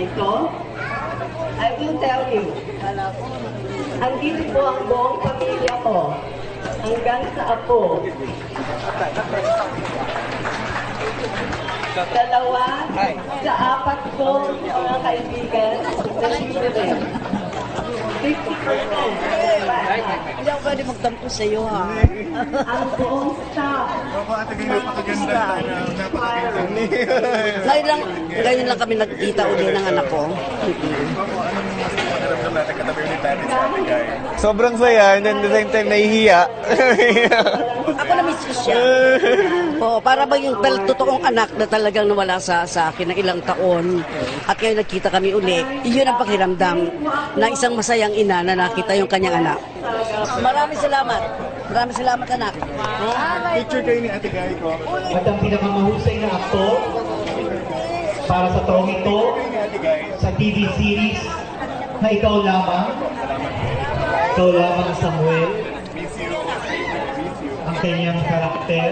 ito? I will tell you. Andito po ang buong pamilya ko. Hanggang sa apo. Dalawa sa apat ko mga kaibigan na children. 50%. Hindi ako pwede magtampo sa iyo, ha? Ang buong staff. Ngayon lang kami nagkita uli ng anak ko. Sobrang saya, and then at the same time, nahihiya. Ako na-miss ko siya. Oo, para bang yung totoong anak na talagang nawala sa akin ng ilang taon. At ngayon nagkita kami uli. Iyon ang pakiramdam na isang masayang ina na nakita yung kanyang anak. Maraming salamat. Maraming salamat, anak. Picture kayo ni Ate Guy ko. At ang pinakamahusay na aktor para sa taong ito, sa TV series na Ikaw Lamang. Ikaw Lamang, Samuel. Ang kanyang karakter